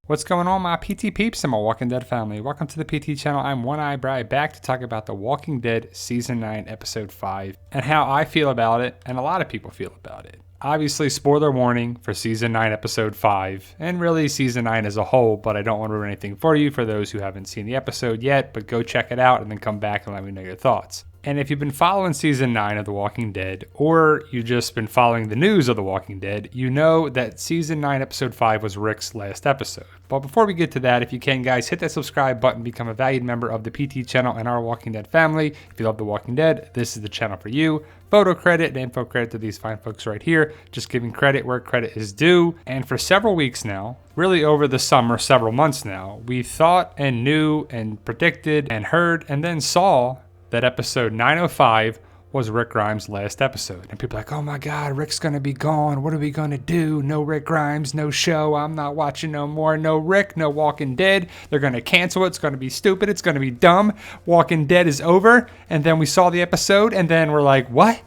What's going on, my PT peeps and my Walking Dead family? Welcome to the PT channel. I'm One Eye Bri, back to talk about The Walking Dead Season 9, Episode 5, and how I feel about it, and a lot of people feel about it. Obviously, spoiler warning for Season 9, Episode 5, and really Season 9 as a whole, but I don't want to ruin anything for you for those who haven't seen the episode yet, but go check it out and then come back and let me know your thoughts. And if you've been following Season 9 of The Walking Dead, or you've just been following the news of The Walking Dead, you know that Season 9, Episode 5 was Rick's last episode. But before we get to that, if you can, guys, hit that subscribe button, become a valued member of the PT channel and our Walking Dead family. If you love The Walking Dead, this is the channel for you. Photo credit and info credit to these fine folks right here. Just giving credit where credit is due. And for several weeks now, really over the summer, several months now, we thought and knew and predicted and heard and then saw that episode 905 was Rick Grimes' last episode. And people are like, oh my God, Rick's gonna be gone. What are we gonna do? No Rick Grimes, no show. I'm not watching no more. No Rick, no Walking Dead. They're gonna cancel it. It's gonna be stupid. It's gonna be dumb. Walking Dead is over. And then we saw the episode and then we're like, what?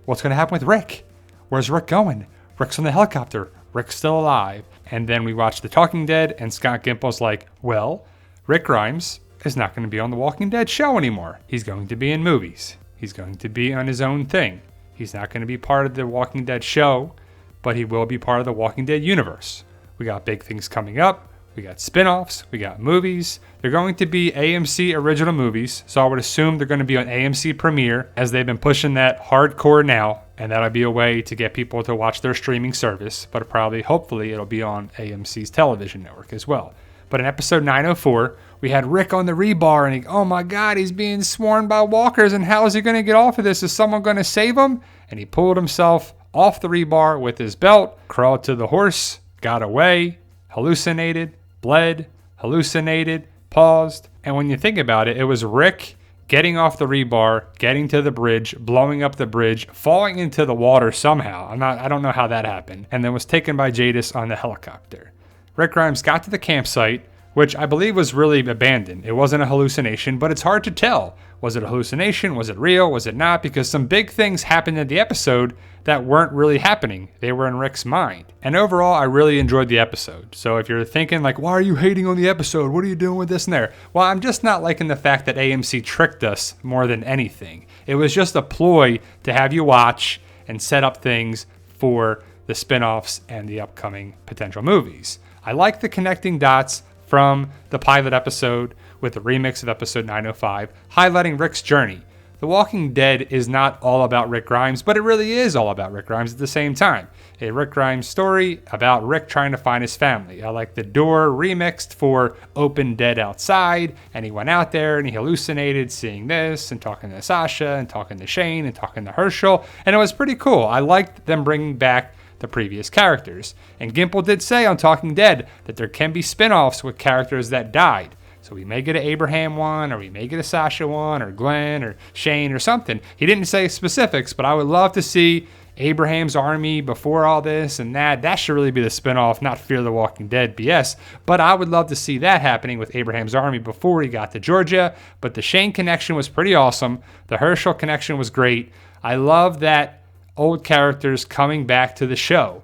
What's gonna happen with Rick? Where's Rick going? Rick's on the helicopter. Rick's still alive. And then we watched The Talking Dead and Scott Gimple's like, well, Rick Grimes is not going to be on the Walking Dead show anymore. He's going to be in movies. He's going to be on his own thing. He's not going to be part of the Walking Dead show, but he will be part of the Walking Dead universe. We got big things coming up. We got spin-offs. We got movies. They're going to be AMC original movies, so I would assume they're going to be on AMC Premiere, as they've been pushing that hardcore now, and that'll be a way to get people to watch their streaming service, but hopefully it'll be on AMC's television network as well. But in episode 904, we had Rick on the rebar, and oh my God, he's being swarmed by walkers, and how is he going to get off of this? Is someone going to save him? And he pulled himself off the rebar with his belt, crawled to the horse, got away, hallucinated, bled, hallucinated, paused. And when you think about it, it was Rick getting off the rebar, getting to the bridge, blowing up the bridge, falling into the water somehow. I don't know how that happened. And then was taken by Jadis on the helicopter. Rick Grimes got to the campsite, which I believe was really abandoned. It wasn't a hallucination, but it's hard to tell. Was it a hallucination? Was it real? Was it not? Because some big things happened in the episode that weren't really happening. They were in Rick's mind. And overall, I really enjoyed the episode. So if you're thinking like, why are you hating on the episode? What are you doing with this and there? Well, I'm just not liking the fact that AMC tricked us more than anything. It was just a ploy to have you watch and set up things for the spin-offs and the upcoming potential movies. I like the connecting dots from the pilot episode with the remix of episode 905, highlighting Rick's journey. The Walking Dead is not all about Rick Grimes, but it really is all about Rick Grimes at the same time. A Rick Grimes story about Rick trying to find his family. I like the door remixed for Open Dead Outside, and he went out there and he hallucinated seeing this and talking to Sasha and talking to Shane and talking to Herschel, and it was pretty cool. I liked them bringing back the previous characters. And Gimple did say on Talking Dead that there can be spin-offs with characters that died. So we may get an Abraham one, or we may get a Sasha one, or Glenn, or Shane, or something. He didn't say specifics, but I would love to see Abraham's army before all this and that. That should really be the spin-off, not Fear the Walking Dead BS. But I would love to see that happening with Abraham's army before he got to Georgia. But the Shane connection was pretty awesome. The Herschel connection was great. I love that old characters coming back to the show.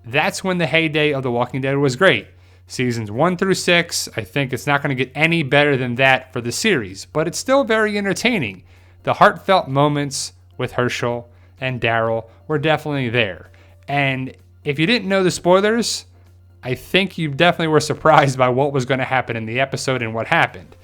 That's when the heyday of The Walking Dead was great. Seasons 1 through 6, I think it's not going to get any better than that for the series, but it's still very entertaining. The heartfelt moments with Herschel and Daryl were definitely there. And if you didn't know the spoilers, I think you definitely were surprised by what was going to happen in the episode and what happened.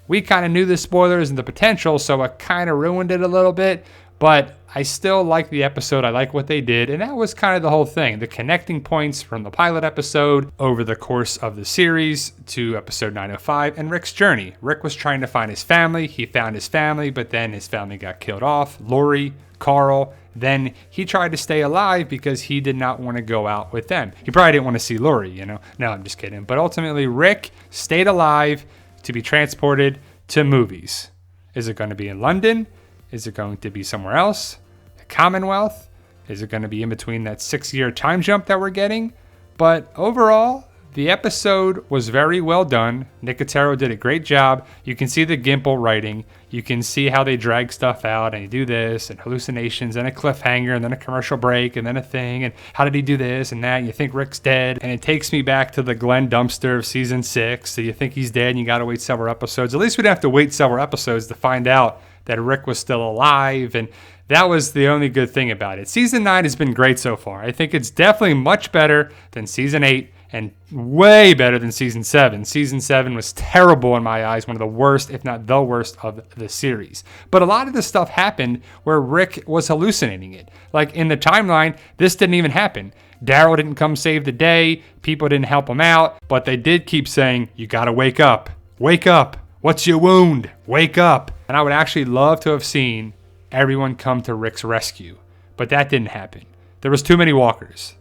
We kind of knew the spoilers and the potential, so it kind of ruined it a little bit. But I still like the episode. I like what they did. And that was kind of the whole thing. The connecting points from the pilot episode over the course of the series to episode 905 and Rick's journey. Rick was trying to find his family. He found his family, but then his family got killed off. Lori, Carl. Then he tried to stay alive because he did not want to go out with them. He probably didn't want to see Lori, you know. No, I'm just kidding. But ultimately, Rick stayed alive to be transported to movies. Is it going to be in London? Is it going to be somewhere else? The Commonwealth? Is it going to be in between that 6-year time jump that we're getting? But overall, The episode was very well done. Nicotero did a great job. You can see the Gimple writing. You can see how they drag stuff out and you do this and hallucinations and a cliffhanger and then a commercial break and then a thing and how did he do this and that and you think Rick's dead and it takes me back to the Glenn Dumpster of season 6. So you think he's dead and you got to wait several episodes. At least we didn't have to wait several episodes to find out that Rick was still alive, and that was the only good thing about it. Season 9 has been great so far. I think it's definitely much better than season 8 and way better than season 7. Season 7 was terrible in my eyes, one of the worst, if not the worst, of the series. But a lot of this stuff happened where Rick was hallucinating it. Like in the timeline, this didn't even happen. Daryl didn't come save the day. People didn't help him out, but they did keep saying, you gotta wake up. Wake up. What's your wound? Wake up. And I would actually love to have seen everyone come to Rick's rescue, but that didn't happen. There was too many walkers.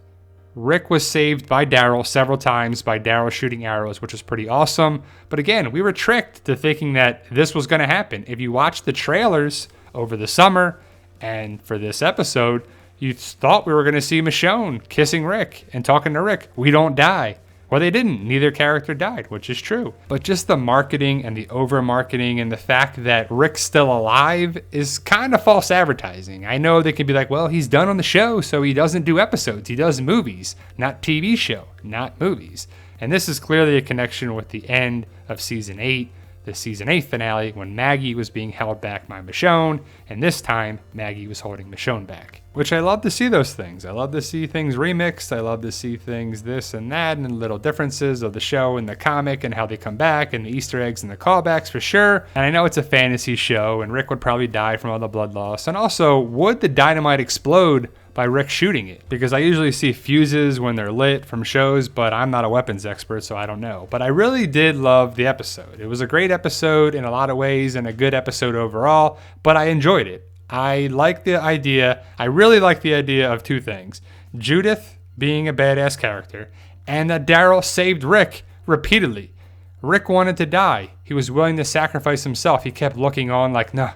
Rick was saved by Daryl several times by Daryl shooting arrows, which was pretty awesome. But again, we were tricked to thinking that this was going to happen. If you watch the trailers over the summer and for this episode, you thought we were going to see Michonne kissing Rick and talking to Rick. We don't die. Well, they didn't. Neither character died, which is true. But just the marketing and the over-marketing and the fact that Rick's still alive is kind of false advertising. I know they can be like, well, he's done on the show, so he doesn't do episodes. He does movies, not TV show, not movies. And this is clearly a connection with the end of season 8, the season 8 finale, when Maggie was being held back by Michonne, and this time Maggie was holding Michonne back. Which I love to see those things. I love to see things remixed. I love to see things this and that and little differences of the show and the comic and how they come back and the Easter eggs and the callbacks for sure. And I know it's a fantasy show and Rick would probably die from all the blood loss. And also, would the dynamite explode by Rick shooting it? Because I usually see fuses when they're lit from shows, but I'm not a weapons expert, so I don't know. But I really did love the episode. It was a great episode in a lot of ways and a good episode overall, but I enjoyed it. I like the idea. I really like the idea of two things. Judith being a badass character and that Daryl saved Rick repeatedly. Rick wanted to die. He was willing to sacrifice himself. He kept looking on like, no,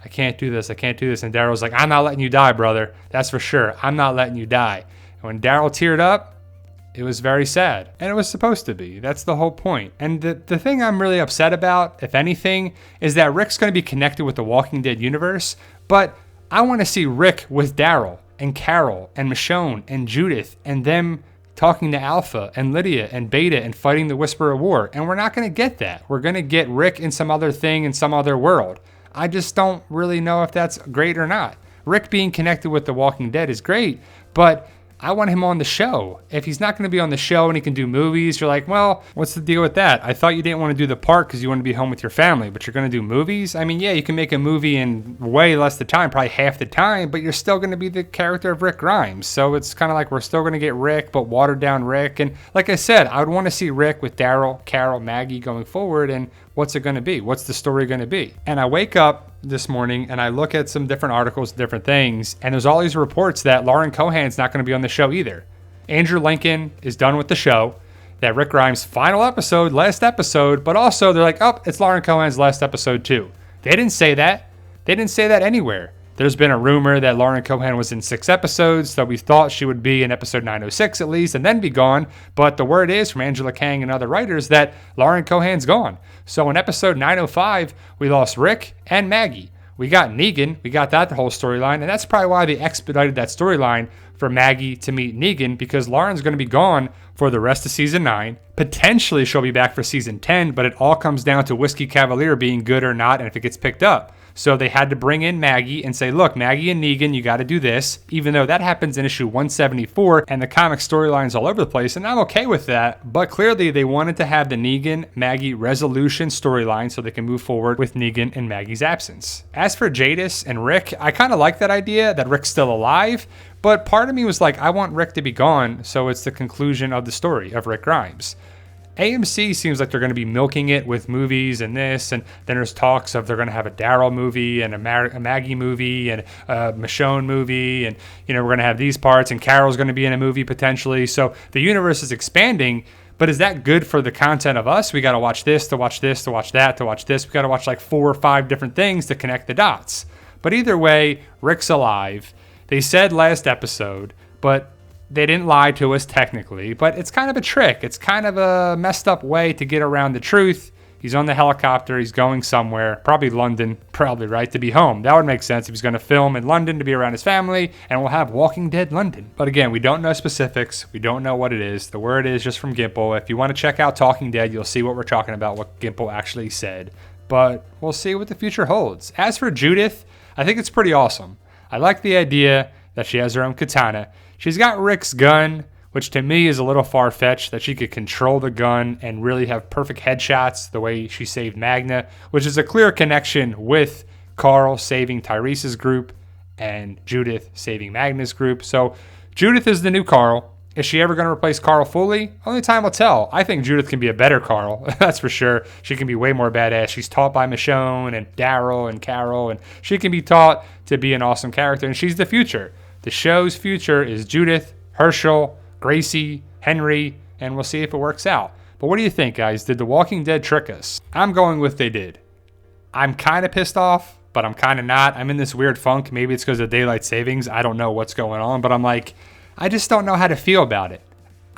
I can't do this. I can't do this. And Daryl's like, I'm not letting you die, brother. That's for sure. I'm not letting you die. And when Daryl teared up, it was very sad. And it was supposed to be. That's the whole point. And the thing I'm really upset about, if anything, is that Rick's going to be connected with the Walking Dead universe. But I want to see Rick with Daryl and Carol and Michonne and Judith and them talking to Alpha and Lydia and Beta and fighting the Whisper of War. And we're not going to get that. We're going to get Rick in some other thing in some other world. I just don't really know if that's great or not. Rick being connected with the Walking Dead is great, but I want him on the show. If he's not going to be on the show and he can do movies, you're like, well, what's the deal with that? I thought you didn't want to do the part because you want to be home with your family, but you're going to do movies? I mean, yeah, you can make a movie in way less the time, probably half the time, but you're still going to be the character of Rick Grimes. So it's kind of like we're still going to get Rick, but watered down Rick. And like I said, I would want to see Rick with Daryl, Carol, Maggie going forward, and what's it going to be? What's the story going to be? And I wake up this morning and I look at some different articles, different things, and there's all these reports that Lauren Cohan's not going to be on the show either. Andrew Lincoln is done with the show, that Rick Grimes' final episode, last episode, but also they're like, oh, it's Lauren Cohan's last episode too. They didn't say that. They didn't say that anywhere. There's been a rumor that Lauren Cohan was in 6 episodes, so we thought she would be in episode 906 at least and then be gone. But the word is from Angela Kang and other writers that Lauren Cohan's gone. So in episode 905, we lost Rick and Maggie. We got Negan. We got that the whole storyline. And that's probably why they expedited that storyline for Maggie to meet Negan, because Lauren's going to be gone for the rest of season 9. Potentially she'll be back for season 10, but it all comes down to Whiskey Cavalier being good or not and if it gets picked up. So they had to bring in Maggie and say, look, Maggie and Negan, you got to do this, even though that happens in issue 174 and the comic storylines all over the place. And I'm okay with that. But clearly they wanted to have the Negan-Maggie resolution storyline so they can move forward with Negan in Maggie's absence. As for Jadis and Rick, I kind of like that idea that Rick's still alive. But part of me was like, I want Rick to be gone, so it's the conclusion of the story of Rick Grimes. AMC seems like they're going to be milking it with movies and this, and then there's talks of they're going to have a Daryl movie and a Maggie movie and a Michonne movie, and we're going to have these parts, and Carol's going to be in a movie potentially. So the universe is expanding, but is that good for the content of us? We got to watch this, to watch this, to watch that, to watch this. We got to watch like 4 or 5 different things to connect the dots. But either way, Rick's alive. They said last episode, but They didn't lie to us technically, but it's kind of a trick. It's kind of a messed up way to get around the truth. He's on the helicopter. He's going somewhere, probably London, probably, right, to be home. That would make sense if he's going to film in London to be around his family, and we'll have Walking Dead London. But again, we don't know specifics. We don't know what it is. The word is just from Gimple. If you want to check out Talking Dead, you'll see what we're talking about, what Gimple actually said. But we'll see what the future holds. As for Judith, I think it's pretty awesome. I like the idea that she has her own katana. She's got Rick's gun, which to me is a little far-fetched, that she could control the gun and really have perfect headshots the way she saved Magna, which is a clear connection with Carl saving Tyrese's group and Judith saving Magna's group. So Judith is the new Carl. Is she ever going to replace Carl fully? Only time will tell. I think Judith can be a better Carl, that's for sure. She can be way more badass. She's taught by Michonne and Daryl and Carol, and she can be taught to be an awesome character, and she's the future. The show's future is Judith, Herschel, Gracie, Henry, and we'll see if it works out. But what do you think, guys? Did The Walking Dead trick us? I'm going with they did. I'm kind of pissed off, but I'm kind of not. I'm in this weird funk. Maybe it's because of daylight savings. I don't know what's going on, but I'm like, I just don't know how to feel about it.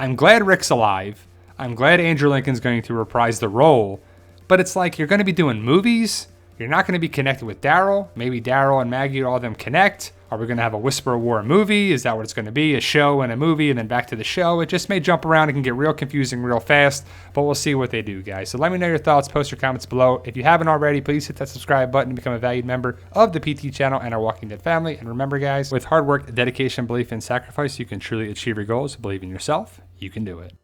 I'm glad Rick's alive. I'm glad Andrew Lincoln's going to reprise the role, but it's like you're going to be doing movies. You're not going to be connected with Daryl. Maybe Daryl and Maggie, all of them connect. Are we going to have a Whisper of War movie? Is that what it's going to be? A show and a movie and then back to the show? It just may jump around. It can get real confusing real fast, but we'll see what they do, guys. So let me know your thoughts. Post your comments below. If you haven't already, please hit that subscribe button to become a valued member of the PT channel and our Walking Dead family. And remember, guys, with hard work, dedication, belief, and sacrifice, you can truly achieve your goals. Believe in yourself. You can do it.